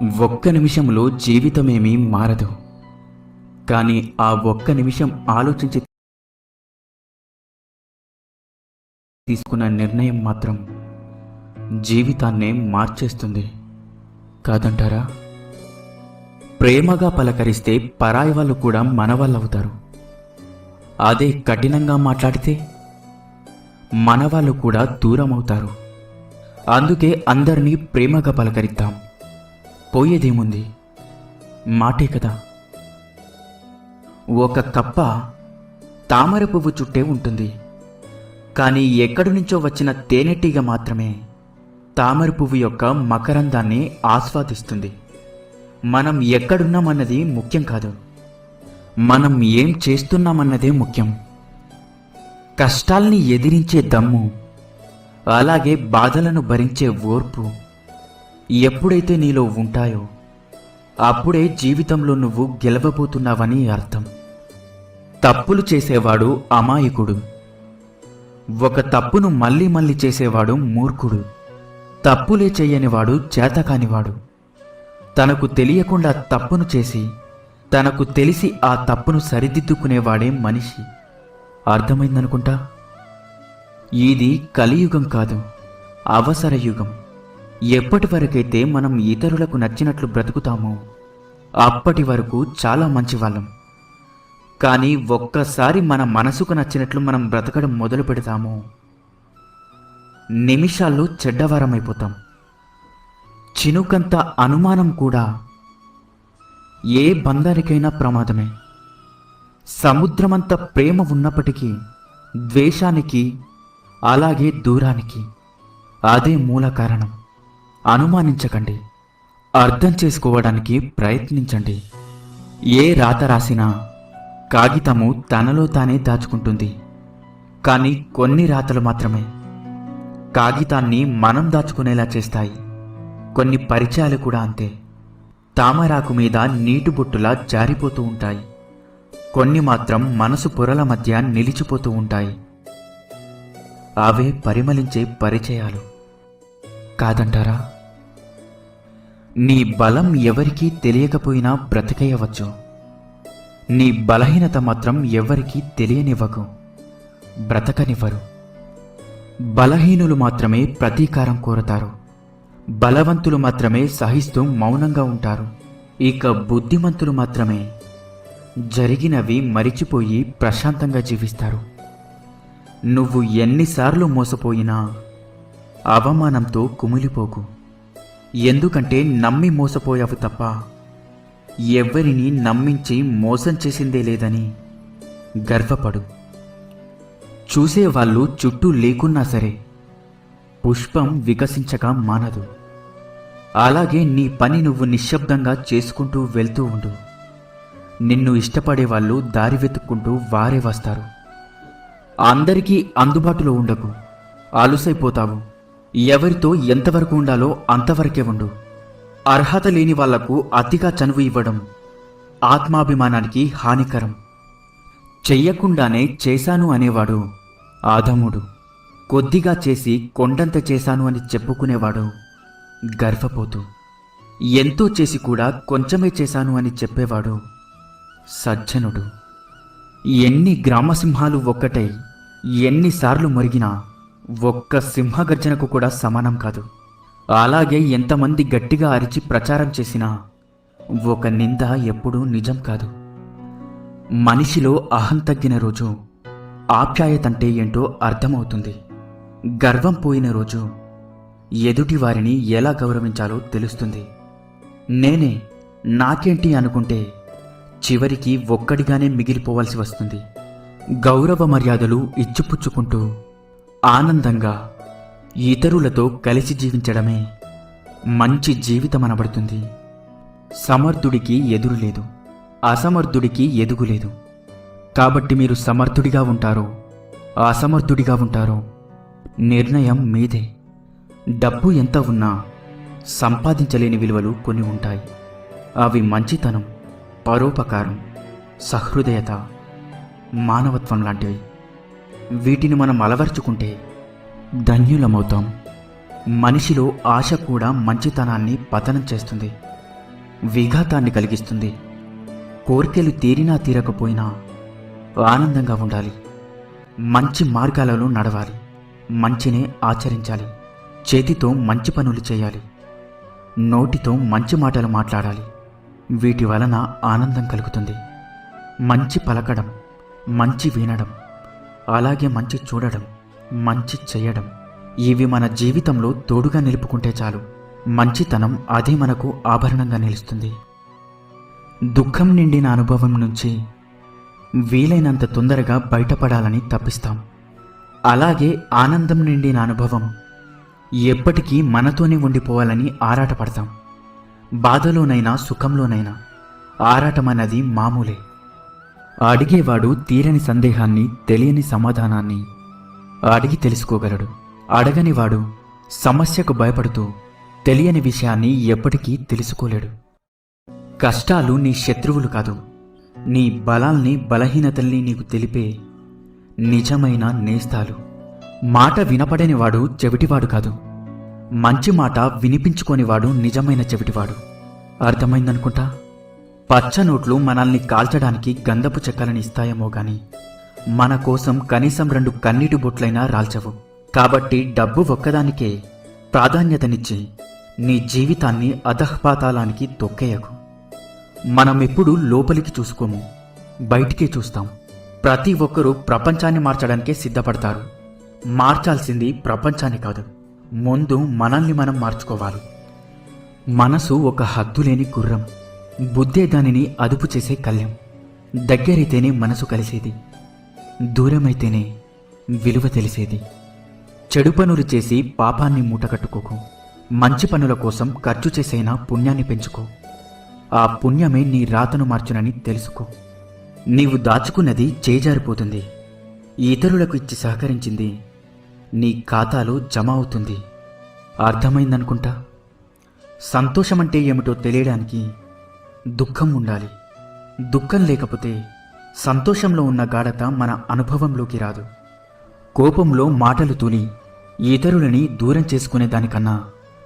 ఒక్క నిమిషంలో జీవితమేమీ మారదు. కానీ ఆ ఒక్క నిమిషం ఆలోచించి తీసుకున్న నిర్ణయం మాత్రం జీవితాన్నే మార్చేస్తుంది. కాదంటారా? ప్రేమగా పలకరిస్తే పరాయి వాళ్ళు కూడా మనవాళ్ళవుతారు. అదే కఠినంగా మాట్లాడితే మనవాళ్ళు కూడా దూరం అవుతారు. అందుకే అందరినీ ప్రేమగా పలకరిద్దాం. పోయేదేముంది? మాటే కదా. ఒక కప్ప తామర పువ్వు చుట్టే ఉంటుంది. కానీ ఎక్కడి నుంచో వచ్చిన తేనెటీగ మాత్రమే తామర పువ్వు యొక్క మకరందాన్ని ఆస్వాదిస్తుంది. మనం ఎక్కడున్నామన్నది ముఖ్యం కాదు, మనం ఏం చేస్తున్నామన్నదే ముఖ్యం. కష్టాల్ని ఎదిరించే దమ్ము, అలాగే బాధలను భరించే ఓర్పు ఎప్పుడైతే నీలో ఉంటాయో అప్పుడే జీవితంలో నువ్వు గెలవబోతున్నావని అర్థం. తప్పులు చేసేవాడు అమాయకుడు. ఒక తప్పును మళ్ళీ మళ్ళీ చేసేవాడు మూర్ఖుడు. తప్పులే చేయనివాడు చేతకానివాడు. తనకు తెలియకుండా తప్పును చేసి తనకు తెలిసి ఆ తప్పును సరిదిద్దుకునేవాడే మనిషి. అర్థమైందనుకుంటా. ఇది కలియుగం కాదు, అవసర యుగం. ఎప్పటి వరకైతే మనం ఇతరులకు నచ్చినట్లు బ్రతుకుతామో అప్పటి వరకు చాలా మంచివాళ్ళం. కానీ ఒక్కసారి మన మనసుకు నచ్చినట్లు మనం బ్రతకడం మొదలు పెడతామో నిమిషాల్లో చెడ్డవారమైపోతాం. చినుకంత అనుమానం కూడా ఏ బంధానికైనా ప్రమాదమే. సముద్రమంత ప్రేమ ఉన్నప్పటికీ ద్వేషానికి అలాగే దూరానికి అదే మూల కారణం. అనుమానించకండి, అర్థం చేసుకోవడానికి ప్రయత్నించండి. ఏ రాత రాసినా కాగితము తనలో తానే దాచుకుంటుంది. కానీ కొన్ని రాతలు మాత్రమే కాగితాన్ని మనం దాచుకునేలా చేస్తాయి. కొన్ని పరిచయాలు కూడా అంతే. తామరాకు మీద నీటి బొట్టులా జారిపోతూ ఉంటాయి. కొన్ని మాత్రం మనసు పొరల మధ్య నిలిచిపోతూ ఉంటాయి. అవే పరిమళించే పరిచయాలు. కాదంటారా? నీ బలం ఎవరికీ తెలియకపోయినా బ్రతికేయవచ్చు. నీ బలహీనత మాత్రం ఎవరికీ తెలియనివ్వకు, బ్రతకనివ్వరు. బలహీనులు మాత్రమే ప్రతీకారం కోరతారు. బలవంతులు మాత్రమే సహిస్తూ మౌనంగా ఉంటారు. ఇక బుద్ధిమంతులు మాత్రమే జరిగినవి మరిచిపోయి ప్రశాంతంగా జీవిస్తారు. నువ్వు ఎన్నిసార్లు మోసపోయినా అవమానంతో కుమిలిపోకు. ఎందుకంటే నమ్మి మోసపోయావు తప్ప ఎవ్వరిని నమ్మించి మోసం చేసిందే లేదని గర్వపడు. చూసేవాళ్ళు చుట్టూ లేకున్నా సరే పుష్పం వికసించక మానదు. అలాగే నీ పని నువ్వు నిశ్శబ్దంగా చేసుకుంటూ వెళ్తూ ఉండు. నిన్ను ఇష్టపడేవాళ్ళు దారి వెతుక్కుంటూ వారే వస్తారు. అందరికీ అందుబాటులో ఉండకు, అలుసైపోతావు. ఎవరితో ఎంతవరకు ఉండాలో అంతవరకే ఉండు. అర్హత లేని వాళ్లకు అతిగా చనువు ఇవ్వడం ఆత్మాభిమానానికి హానికరం. చెయ్యకుండానే చేశాను అనేవాడు ఆధముడు. కొద్దిగా చేసి కొండంత చేశాను అని చెప్పుకునేవాడు గర్వపోతూ. ఎంతో చేసి కూడా కొంచెమే చేశాను అని చెప్పేవాడు సజ్జనుడు. ఎన్ని గ్రామసింహాలు ఒక్కటై ఎన్నిసార్లు మురిగినా ఒక్క సింహగర్జనకు కూడా సమానం కాదు. అలాగే ఎంతమంది గట్టిగా అరిచి ప్రచారం చేసినా ఒక నింద ఎప్పుడూ నిజం కాదు. మనిషిలో అహం తగ్గిన రోజు ఆప్యాయతంటే ఏంటో అర్థమవుతుంది. గర్వం పోయిన రోజు ఎదుటి వారిని ఎలా గౌరవించాలో తెలుస్తుంది. నేనే నాకేంటి అనుకుంటే చివరికి ఒక్కడిగానే మిగిలిపోవాల్సి వస్తుంది. గౌరవ మర్యాదలు ఇచ్చిపుచ్చుకుంటూ ఆనందంగా ఇతరులతో కలిసి జీవించడమే మంచి జీవితం అనబడుతుంది. సమర్థుడికి ఎదురు లేదు, అసమర్థుడికి ఎదుగులేదు. కాబట్టి మీరు సమర్థుడిగా ఉంటారో అసమర్థుడిగా ఉంటారో నిర్ణయం మీదే. డబ్బు ఎంత ఉన్నా సంపాదించలేని విలువలు కొన్ని ఉంటాయి. అవి మంచితనం, పరోపకారం, సహృదయత, మానవత్వం లాంటివి. వీటిని మనం అలవర్చుకుంటే ధన్యులమవుతాం. మనిషిలో ఆశ కూడా మంచితనాన్ని పతనం చేస్తుంది. విఘాతాన్ని కలిగిస్తుంది. కోరికలు తీరినా తీరకపోయినా ఆనందంగా ఉండాలి. మంచి మార్గాలలో నడవాలి. మంచినే ఆచరించాలి. చేతితో మంచి పనులు చేయాలి. నోటితో మంచి మాటలు మాట్లాడాలి. వీటి వలన ఆనందం కలుగుతుంది. మంచి పలకడం, మంచి వినడం, అలాగే మంచి చూడడం, మంచి చేయడం, ఇవి మన జీవితంలో తోడుగా నిలుపుకుంటే చాలు. మంచితనం అదే మనకు ఆభరణంగా నిలుస్తుంది. దుఃఖం నిండిన అనుభవం నుంచి వీలైనంత తొందరగా బయటపడాలని తప్పిస్తాం. అలాగే ఆనందం నిండిన అనుభవం ఎప్పటికీ మనతోనే ఉండిపోవాలని ఆరాటపడతాం. బాధలోనైనా సుఖంలోనైనా ఆరాటమన్నది మామూలే. అడిగేవాడు తీరని సందేహాన్ని, తెలియని సమాధానాన్ని అడిగి తెలుసుకోగలడు. అడగనివాడు సమస్యకు భయపడుతూ తెలియని విషయాన్ని ఎప్పటికీ తెలుసుకోలేడు. కష్టాలు నీ శత్రువులు కాదు, నీ బలాల్ని, బలహీనతల్ని నీకు తెలిపే నిజమైన నేస్తాలు. మాట వినపడనివాడు చెవిటివాడు కాదు, మంచి మాట వినిపించుకోనివాడు నిజమైన చెవిటివాడు. అర్థమైందనుకుంటా. పచ్చనోట్లు మనల్ని కాల్చడానికి గంధపు చెక్కలని ఇస్తాయేమో గాని మన కోసం కనీసం 2 కన్నీటి బొట్లైనా రాల్చవు. కాబట్టి డబ్బు ఒక్కదానికే ప్రాధాన్యతనిచ్చి నీ జీవితాన్ని అధఃపాతాళానికి తొక్కేయకు. మనమెప్పుడు లోపలికి చూసుకోము, బయటికే చూస్తాం. ప్రతి ఒక్కరూ ప్రపంచాన్ని మార్చడానికే సిద్ధపడతారు. మార్చాల్సింది ప్రపంచాన్ని కాదు, ముందు మనల్ని మనం మార్చుకోవాలి. మనసు ఒక హద్దులేని గుర్రం, బుద్ధే దానిని అదుపు చేసే కళ్యం. దగ్గరైతేనే మనసు కలిసేది, దూరమైతేనే విలువ తెలిసేది. చెడు పనులు చేసి పాపాన్ని మూటకట్టుకోకు. మంచి పనుల కోసం ఖర్చు చేసైనా పుణ్యాన్ని పెంచుకో. ఆ పుణ్యమే నీ రాతను మార్చునని తెలుసుకో. నీవు దాచుకున్నది చేజారిపోతుంది. ఇతరులకు ఇచ్చి సహకరించింది నీ ఖాతాలో జమ అవుతుంది. అర్థమైందనుకుంటా. సంతోషమంటే ఏమిటో తెలియడానికి దుఃఖం ఉండాలి. దుఃఖం లేకపోతే సంతోషంలో ఉన్న గాఢత మన అనుభవంలోకి రాదు. కోపంలో మాటలు తూలి ఇతరులని దూరం చేసుకునే దానికన్నా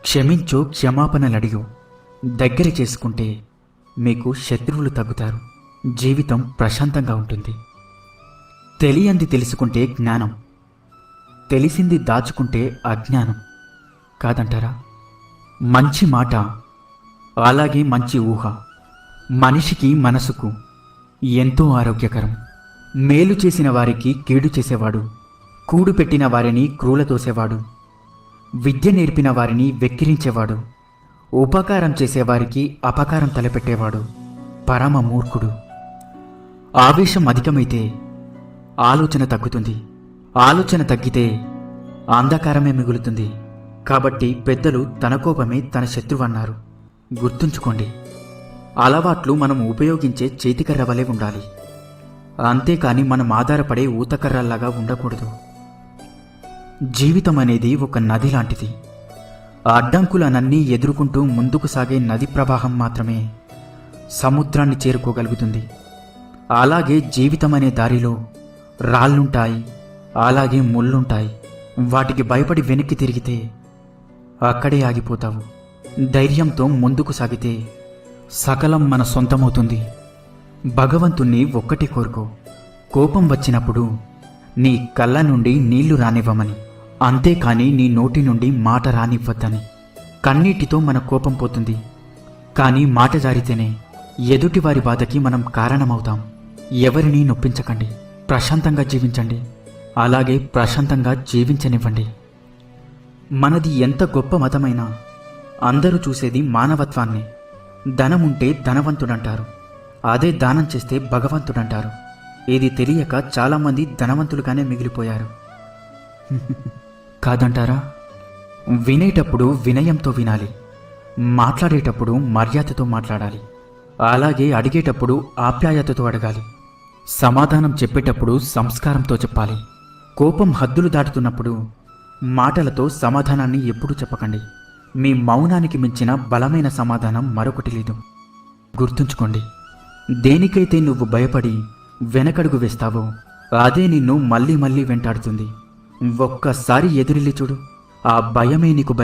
క్షమించో, క్షమాపణలడిగో దగ్గర చేసుకుంటే మీకు శత్రువులు తగ్గుతారు. జీవితం ప్రశాంతంగా ఉంటుంది. తెలియంది తెలుసుకుంటే జ్ఞానం, తెలిసింది దాచుకుంటే అజ్ఞానం కాదంటారా? మంచి మాట, అలాగే మంచి ఊహ మనిషికి, మనసుకు ఎంతో ఆరోగ్యకరం. మేలు చేసిన వారికి కీడు చేసేవాడు, కూడు పెట్టిన వారిని క్రూలతోసేవాడు, విద్య నేర్పిన వారిని వెక్కిరించేవాడు, ఉపకారం చేసేవారికి అపకారం తలపెట్టేవాడు పరమ మూర్ఖుడు. ఆవేశం అధికమైతే ఆలోచన తగ్గుతుంది, ఆలోచన తగ్గితే అంధకారమే మిగులుతుంది. కాబట్టి పెద్దలు తన కోపమే తన శత్రువన్నారు. గుర్తుంచుకోండి. అలవాట్లు మనం ఉపయోగించే చేతికర్ర వలె ఉండాలి, అంతేకాని మనం ఆధారపడే ఊతకర్రల్లాగా ఉండకూడదు. జీవితం అనేది ఒక నది లాంటిది. అడ్డంకులనన్నీ ఎదుర్కొంటూ ముందుకు సాగే నది ప్రవాహం మాత్రమే సముద్రాన్ని చేరుకోగలుగుతుంది. అలాగే జీవితం అనే దారిలో రాళ్ళుంటాయి, అలాగే ముళ్ళుంటాయి. వాటికి భయపడి వెనక్కి తిరిగితే అక్కడే ఆగిపోతావు. ధైర్యంతో ముందుకు సాగితే సకలం మన సొంతమవుతుంది. భగవంతుణ్ణి ఒక్కటి కోరుకో, కోపం వచ్చినప్పుడు నీ కళ్ళ నుండి నీళ్లు రానివ్వమని, అంతేకాని నీ నోటి నుండి మాట రానివ్వద్దని. కన్నీటితో మన కోపం పోతుంది, కానీ మాట జారితేనే ఎదుటివారి బాధకి మనం కారణమవుతాం. ఎవరినీ నొప్పించకండి, ప్రశాంతంగా జీవించండి, అలాగే ప్రశాంతంగా జీవించనివ్వండి. మనది ఎంత గొప్ప మతమైనా అందరూ చూసేది మానవత్వాన్ని. ధనముంటే ధనవంతుడంటారు, అదే దానం చేస్తే భగవంతుడంటారు. ఇది తెలియక చాలామంది ధనవంతులుగానే మిగిలిపోయారు. కాదంటారా? వినేటప్పుడు వినయంతో వినాలి, మాట్లాడేటప్పుడు మర్యాదతో మాట్లాడాలి, అలాగే అడిగేటప్పుడు ఆప్యాయతతో అడగాలి, సమాధానం చెప్పేటప్పుడు సంస్కారంతో చెప్పాలి. కోపం హద్దులు దాటుతున్నప్పుడు మాటలతో సమాధానాన్ని ఎప్పుడూ చెప్పకండి. మీ మౌనానికి మించిన బలమైన సమాధానం మరొకటి లేదు. గుర్తుంచుకోండి, దేనికైతే నువ్వు భయపడి వెనకడుగు వేస్తావో అదే నిన్ను మళ్ళీ మళ్ళీ వెంటాడుతుంది. ఒక్కసారి ఎదురెళ్ళి చూడు, ఆ భయమే నీకు